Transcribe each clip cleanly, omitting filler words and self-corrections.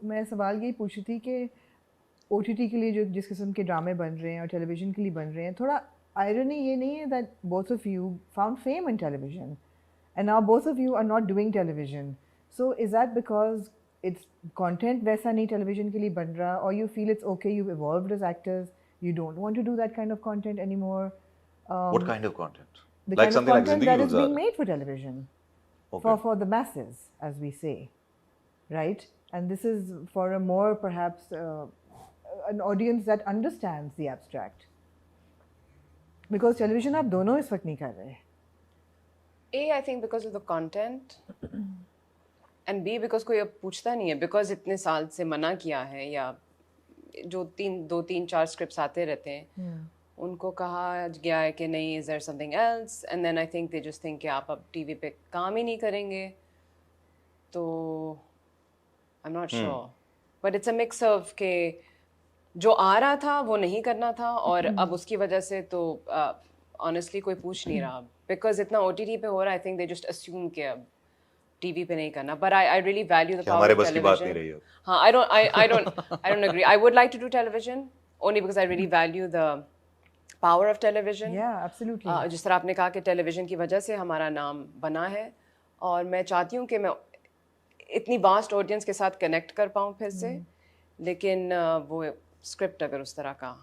मैं सवाल यही पूछी थी कि OTT के लिए जो जिस किस्म के ड्रामे बन रहे हैं और टेलीविज़न के लिए बन रहे हैं, थोड़ा आयरनी ये नहीं है that both of you found fame in television and now both of you are not doing television. So is that because it's content वैसा नहीं television के लिए बन रहा, or you feel it's okay, you've evolved as actors, you don't want to do that kind of content anymore? What kind of content? The Like kind of something like content Zindagi that is being Gulzar. made for television, Okay. for the masses, as we say, right? And this is for a more perhaps an audience that understands the abstract. Because television आप दोनों इस वक्त नहीं कर रहे. A, I think because of the content, and B, because कोई अब पूछता नहीं है, because इतने साल से मना किया है, या जो 2-3-4 स्क्रिप्ट्स आते रहते हैं, उनको कहा गया है कि नहीं, is there something else, and then I think they just think कि आप अब टीवी पे काम ही नहीं करेंगे, तो I'm not sure, but it's a mix of के जो आ रहा था वो नहीं करना था, और अब उसकी वजह से तो honestly कोई पूछ नहीं रहा, because इतना OTT पे हो रहा है, I think they just assume कि अब टीवी पे नहीं करना, but I really value the power हमारे of बस की बात नहीं television. रही अब. हाँ, I don't agree. I would like to do television only because I really value the power of television. Yeah, absolutely. जिस तरह आपने कहा कि टेलीविजन की वजह से हमारा नाम बना है, और मैं चाहती हूँ कि मैं इतनी वास्ट ऑडियंस के साथ कनेक्ट कर पाऊँ फिर से, लेकिन वो स्क्रिप्ट अगर उस तरह का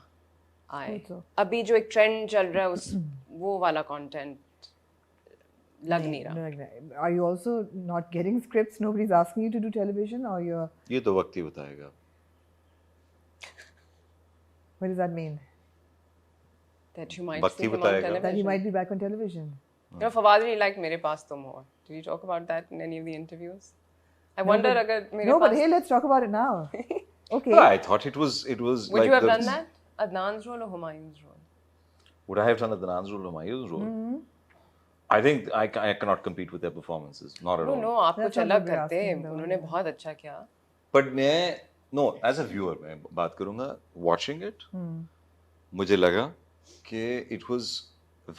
आए, अभी जो एक ट्रेंड चल रहा है उस वो वाला कंटेंट लग नहीं रहा. Are you also not getting scripts? Nobody's asking you to do television, or you're... ये तो वक्त ही बताएगा. What does that mean? That you might वक्त see ही him on बताएगा. television. That he might be back on television. You know, Fawad really liked मेरे पास तुम हो. Did you talk about that in any of the interviews? I wonder अगर मेरे No, pass... but hey, let's talk about it now. Okay. Well, I thought it was Would like you have the- done that? Adnan's role or Humayun's role? Would I have done Adnan's role or Humayun's role? I think I cannot compete with their performances. Not at all. No, आप That's कुछ what अलग we were करते हैं. asking though, उन्होंने बहुत अच्छा किया. But no, as a viewer मैं बात करूँगा, watching it, मुझे लगा कि it was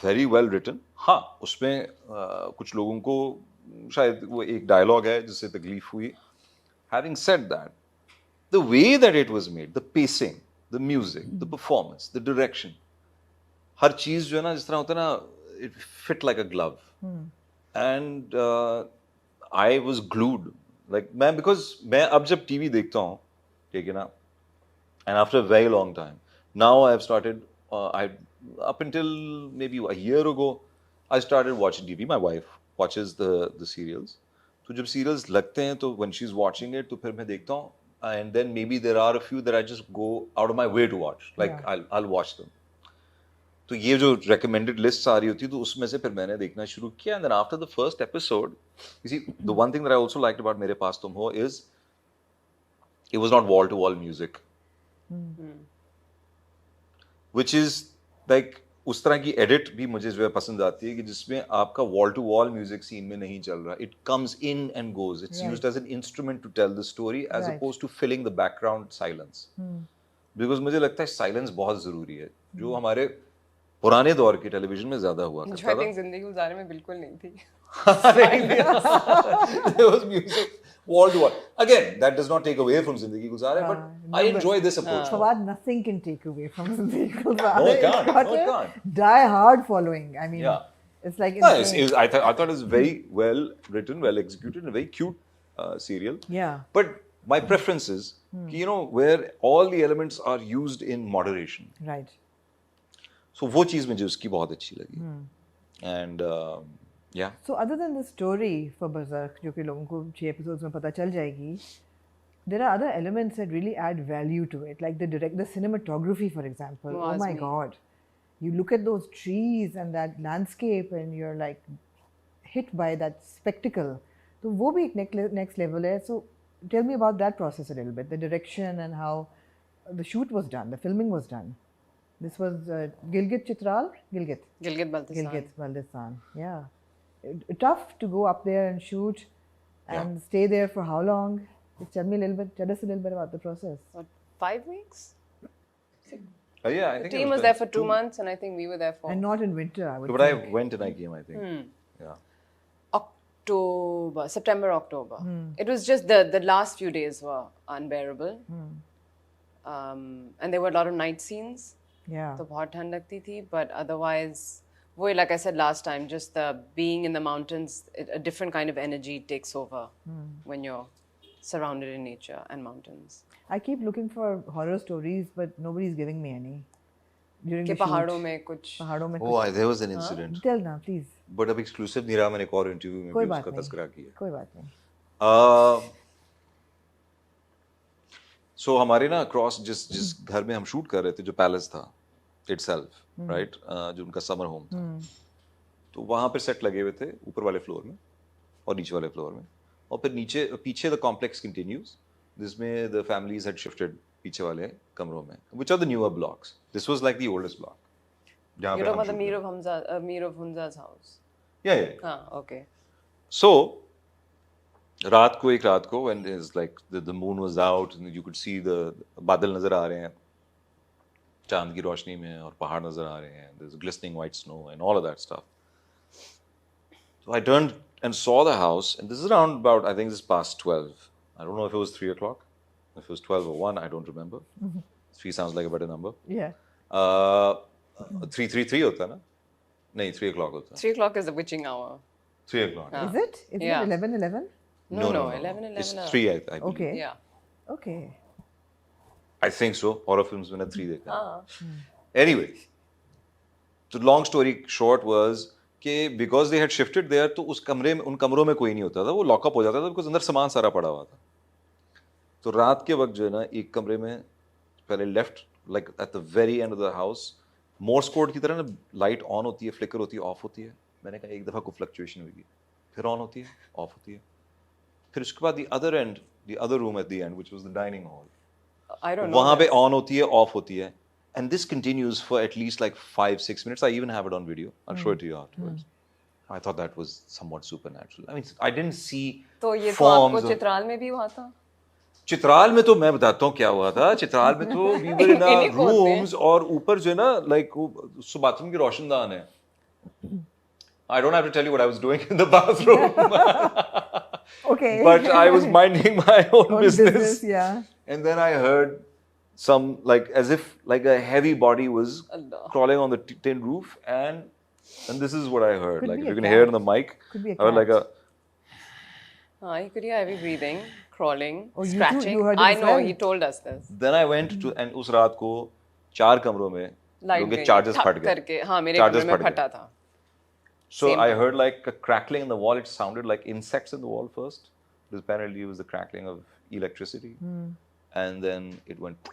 very well written. हाँ, उसमें कुछ लोगों को शायद वो एक dialogue है जिससे तकलीफ हुई. Having said that, the way that it was made, the pacing, the music, the performance, the direction, हर चीज जो है ना, जिस तरह होता है ना, it fit like a glove. And I was glued. Like because मैं अब जब TV देखता हूँ, ठीक है ना, and after a very long time, now I have started, up until maybe a year ago, I started watching TV. My wife watches the serials. तो जब serials लगते हैं, तो when she's watching it, तो फिर मैं देखता हूँ, and then maybe there are a few that I just go out of my way to watch. Like I'll watch them. तो ये जो recommended lists आ रही होती तो उसमें से फिर मैंने देखना शुरू किया, and then after the first episode, you see, the one thing that I also liked about मेरे पास तुम हो is it was not wall to wall music, which is like उस तरह की edit भी मुझे जो है पसंद आती है कि जिसमें आपका wall to wall music scene में नहीं चल रहा, it comes in and goes, it's used as an instrument to tell the story as opposed to filling the background silence, because मुझे लगता है silence बहुत जरूरी है, जो हमारे पुराने दौर के टेलीविजन में ज्यादा हुआ जो करता I था. think जिंदगी गुजारे में बिल्कुल नहीं थी. There was music wall to wall. Again, that does not take away from Zindagi Guzare, but I enjoy this approach. Fawad, nothing can take away from Zindagi Gulzar. No, it can't. It's got No, it a can't. die-hard following. I mean, Yeah. it's like... No, insane. I thought it was very well written, well executed, and a very cute serial. Yeah. But my preference is, you know, where all the elements are used in moderation. Right. So वो चीज़ मुझे उसकी बहुत अच्छी लगी. And yeah. So other than the story for Berserk, जो कि लोगों को 6 episodes में पता चल जाएगी, there are other elements that really add value to it, like the cinematography, for example. Oh my God. You look at those trees and that landscape and you're like hit by that spectacle. So वो भी एक next level है. So tell me about that process a little bit, the direction and how the shoot was done, the filming was done. This was Gilgit Chitral? Gilgit Baltistan. Yeah. Tough to go up there and shoot and stay there for how long? Just tell us a little bit about the process. What, 5 weeks? Yeah, I The think team was there for 2 months, and I think we were there for... And not in winter, I would But think. I went and I came, I think. Yeah. September, October. It was just the last few days were unbearable. And there were a lot of night scenes. Yeah. तो बहुत ठंड लगती थी, but otherwise, वो like I said last time, just the being in the mountains, a different kind of energy takes over when you're surrounded in nature and mountains. I keep looking for horror stories, but nobody's giving me any. During कि the shoot. पहाड़ों में कुछ पहाड़ों में Oh, there was an incident. Tell ना please. But अब exclusive नहीं रहा, मैंने एक और इंटरव्यू में कोई भी बात उसका नहीं. तस्करा किया. कोई बात नहीं. So हमारे ना across जिस घर में हम शूट कर रहे थे, जो पैलेस था itself, right, जो उनका समर होम था, तो वहाँ पे सेट लगे हुए थे ऊपर वाले फ्लोर में और नीचे वाले फ्लोर में, और फिर पीछे द कॉम्प्लेक्स कंटिन्यूज जिसमें द फैमिलीज हैड शिफ्टेड पीछे वाले कमरों में, which are the newer blocks. This was like the oldest block. जहाँ You पे know हम about the shoot कर रहे Mir of Hunza's house? थे. Yeah. हाँ, okay. So रात को when is like the moon was out and you could see the बादल नजर आ रहे हैं चांद की रोशनी में, और पहाड़ नजर आ रहे हैं, there's glistening white snow and all of that stuff. So I turned and saw the house, and this is around about, I think this is past 12. I don't know if it was 3 o'clock, if it was 12 or 1, I don't remember. 3 sounds like a better number. Yeah. 3 होता है ना? नहीं, 3 o'clock होता है. 3 o'clock is the witching hour. 3 o'clock. Is it? Is Yeah. it 11:11? No, 11, It's 11. 3, I believe. Okay. Yeah. Okay. I think so. Horror films मैंने 3 देखा. हाँ. Anyway, the long story short was कि because they had shifted there, तो उन कमरों में कोई नहीं होता था, वो लॉकअप हो जाता था because अंदर सामान सारा पड़ा हुआ था. तो रात के वक्त जो है ना, एक कमरे में पहले left like at the very end of the house, Morse code की तरह ना लाइट ऑन होती है, फ्लिकर होती है, ऑफ होती है. मैंने कहा एक दफ़ा को फ्लक्चुएशन हुई, फिर ऑन होती है, ऑफ होती है. फिर उसके बाद the other room at the end, which was the dining hall, I don't know. वहाँ पे this. ऑन होती है, ऑफ होती है. And this continues for at least like 5-6 minutes. I even have it on video. I'll show it to you afterwards. I thought that was somewhat supernatural. I mean, I didn't see तो ये तो forms आपको of- Chitral में भी हुआ था? चित्राल में तो मैं बताता हूँ क्या हुआ था. चित्राल में तो we were in our इन्हीं को होते हैं. rooms, और ऊपर जो है ना, like उसको बाथरूम की रोशनदान है. I don't have to tell you what I was doing in the bathroom. Okay. But I was minding my own Own business. Yeah. And then I heard some, like, as if like a heavy body was Allah. crawling on the tin roof, and this is what I heard. Could Like, be if you a can hear it cat. on the mic, Could be a I heard like a, cat. हाँ, you could hear heavy breathing, crawling, Oh, you too- scratching. you heard it I as know, well? he told us this. then I went to, and उस रात को 4 कमरों में Light लोगों के गई, charges ठक फट गए. करके, हाँ, मेरे Charges कमरे में फट गए. फटा था. So Same I time. heard like a crackling in the wall. It sounded like insects in the wall first. Because apparently it was the crackling of electricity. And then it went,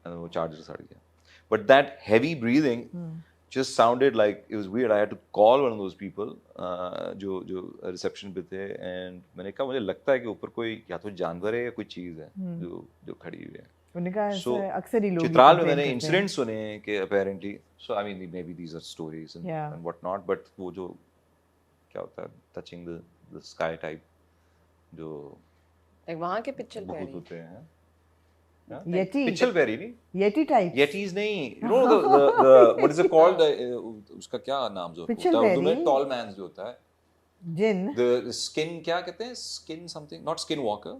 and then the charger started again. But that heavy breathing just sounded like, it was weird. I had to call one of those people जो reception पे थे, and मैंने कहा मुझे लगता है कि ऊपर कोई या तो जानवर है या कोई चीज़ है जो खड़ी हुई है. उन्होंने कहा So, ऐसे अक्सर ही लोग चित्राल में complain मैंने करते हैं. इंसिडेंट्स सुने कि apparently, so I mean maybe these are stories and, Yeah. and whatnot, but वो जो क्या होता है touching the sky type जो Like वहाँ के पिक्चर बहुत पैरी. होते हैं. Yeti. पिचल पेरी नहीं, Yeti type. Yetis नहीं, you know the what is it called, उसका क्या नाम जो होता पिचल है उर्दू में, पेरी? tall man जो होता है, Jinn. the skin क्या कहते हैं, skin something, not skin walker,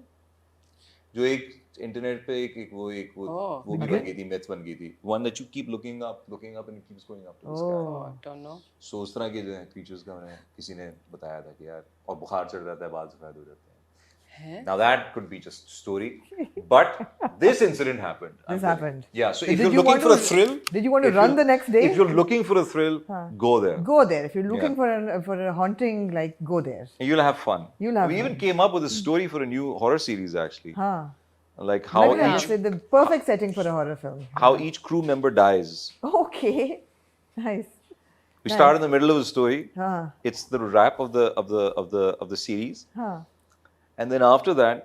जो एक इंटरनेट पे एक वो Oh. भी बन गई थी, myth बन गई थी, one that you keep looking up and it keeps going up to the sky. Oh, I don't know. So उस तरह के जो है creatures का मैंने किसी ने बताया था कि यार, और बुखार चढ़ जाता है, बाल सफेद हो जाते हैं. हैं? Now that could be just story, but this incident happened. I'm This telling you. happened. Yeah. So So if did you're you looking want for a to- thrill, did you want to if run you- the next day? If you're looking for a thrill, go there. Go there. If you're looking Yeah. for a haunting, like go there. You'll have fun. You'll have We even fun. came up with a story for a new horror series actually, Huh. like how Like each the perfect setting for a horror film. how each crew member dies. Okay. Nice. We Nice. start in the middle of the story. Huh. It's the wrap of the series, Huh. and then after that,